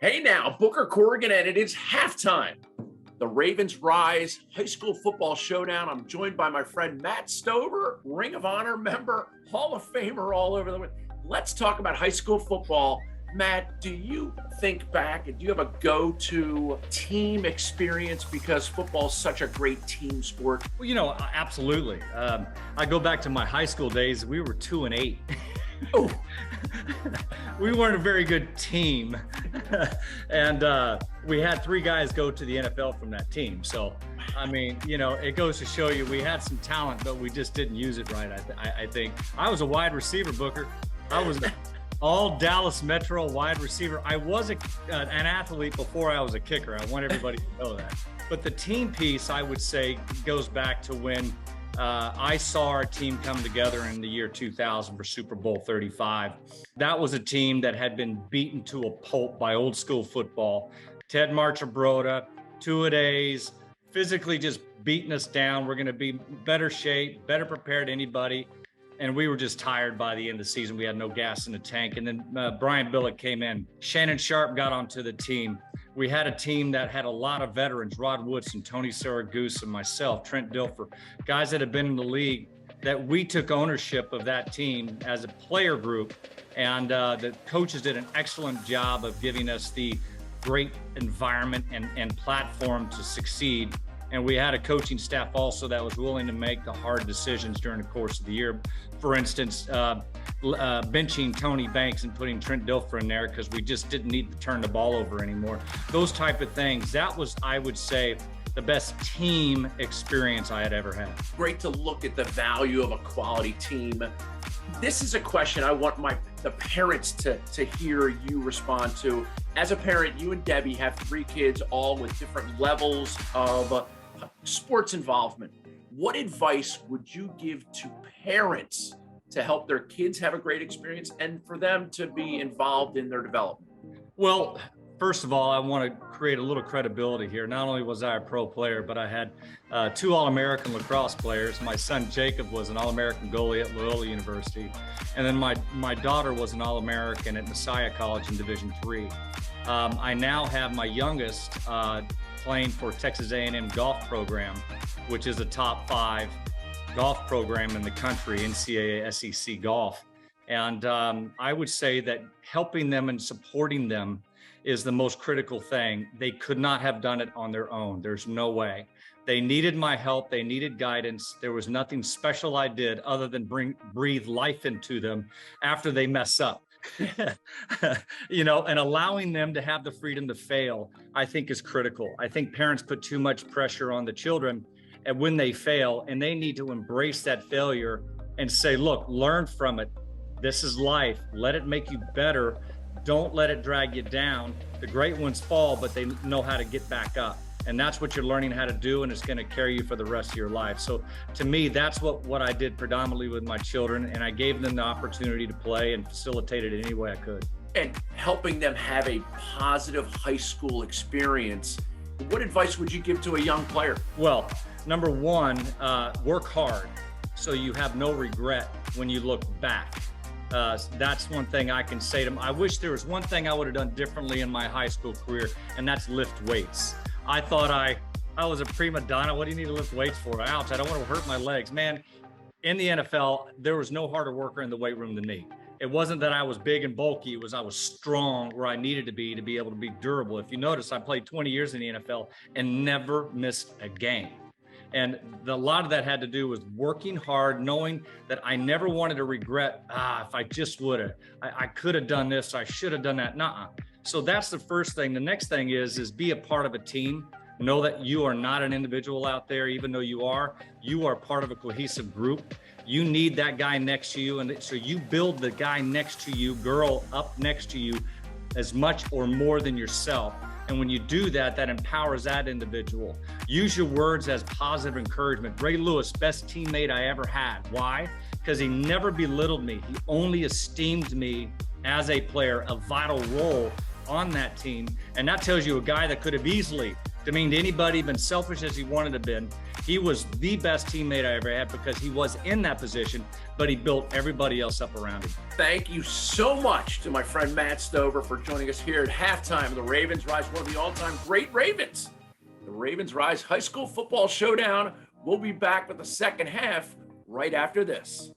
Hey now, Booker Corrigan, and it is halftime. The Ravens rise, high school football showdown. I'm joined by my friend Matt Stover, Ring of Honor member, Hall of Famer all over the way. Let's talk about high school football. Matt, do you think back and do you have a go-to team experience because football is such a great team sport? Well, absolutely. I go back to my high school days. We were 2-8. Oh, we weren't a very good team. And we had 3 guys go to the NFL from that team. So, it goes to show you we had some talent, but we just didn't use it right, I think. I was a wide receiver, Booker. I was all Dallas Metro wide receiver. I was an athlete before I was a kicker. I want everybody to know that. But the team piece, I would say, goes back to when I saw our team come together in the year 2000 for Super Bowl 35. That was a team that had been beaten to a pulp by old school football. Ted Marchabroda, two-a-days, physically just beating us down. We're going to be better shape, better prepared than anybody. And we were just tired by the end of the season. We had no gas in the tank. And then Brian Billick came in. Shannon Sharp got onto the team. We had a team that had a lot of veterans, Rod Woodson, Tony Saragusa, myself, Trent Dilfer, guys that have been in the league, that we took ownership of that team as a player group. And the coaches did an excellent job of giving us the great environment and platform to succeed. And we had a coaching staff also that was willing to make the hard decisions during the course of the year. For instance, benching Tony Banks and putting Trent Dilfer in there because we just didn't need to turn the ball over anymore. Those type of things. That was, I would say, the best team experience I had ever had. Great to look at the value of a quality team. This is a question I want the parents to hear you respond to. As a parent, you and Debbie have 3 kids, all with different levels of sports involvement. What advice would you give to parents to help their kids have a great experience and for them to be involved in their development? Well, first of all, I want to create a little credibility here. Not only was I a pro player, but I had 2 All-American lacrosse players. My son Jacob was an All-American goalie at Loyola University. And then my daughter was an All-American at Messiah College in Division III. I now have my youngest playing for Texas A&M golf program, which is a top 5 golf program in the country, NCAA SEC golf. And I would say that helping them and supporting them is the most critical thing. They could not have done it on their own. There's no way. They needed my help. They needed guidance. There was nothing special I did other than breathe life into them after they mess up. And allowing them to have the freedom to fail, I think is critical. I think parents put too much pressure on the children and when they fail, and they need to embrace that failure and say, look, learn from it. This is life. Let it make you better. Don't let it drag you down. The great ones fall, but they know how to get back up. And that's what you're learning how to do, and it's going to carry you for the rest of your life. So to me, that's what I did predominantly with my children, and I gave them the opportunity to play and facilitate it any way I could. And helping them have a positive high school experience, what advice would you give to a young player? Well, number 1, work hard so you have no regret when you look back. That's one thing I can say to them. I wish there was one thing I would have done differently in my high school career, and that's lift weights. I thought I was a prima donna. What do you need to lift weights for? Ouch, I don't want to hurt my legs. Man, in the NFL, there was no harder worker in the weight room than me. It wasn't that I was big and bulky. It was I was strong where I needed to be able to be durable. If you notice, I played 20 years in the NFL and never missed a game. And a lot of that had to do with working hard, knowing that I never wanted to regret, if I just would have, I could have done this, I should have done that. Nuh-uh. So that's the first thing. The next thing is be a part of a team. Know that you are not an individual out there, even though you are part of a cohesive group. You need that guy next to you. And so you build the guy next to you, girl up next to you, as much or more than yourself. And when you do that, that empowers that individual. Use your words as positive encouragement. Ray Lewis, best teammate I ever had. Why? Because he never belittled me. He only esteemed me as a player, a vital role on that team. And that tells you a guy that could have easily demeaned anybody, been selfish as he wanted to be, He was the best teammate I ever had because he was in that position, but he built everybody else up around him. Thank you so much to my friend Matt Stover for joining us here at halftime of the Ravens Rise, one of the all-time great Ravens. The Ravens Rise High School Football Showdown. We'll be back with the second half right after this.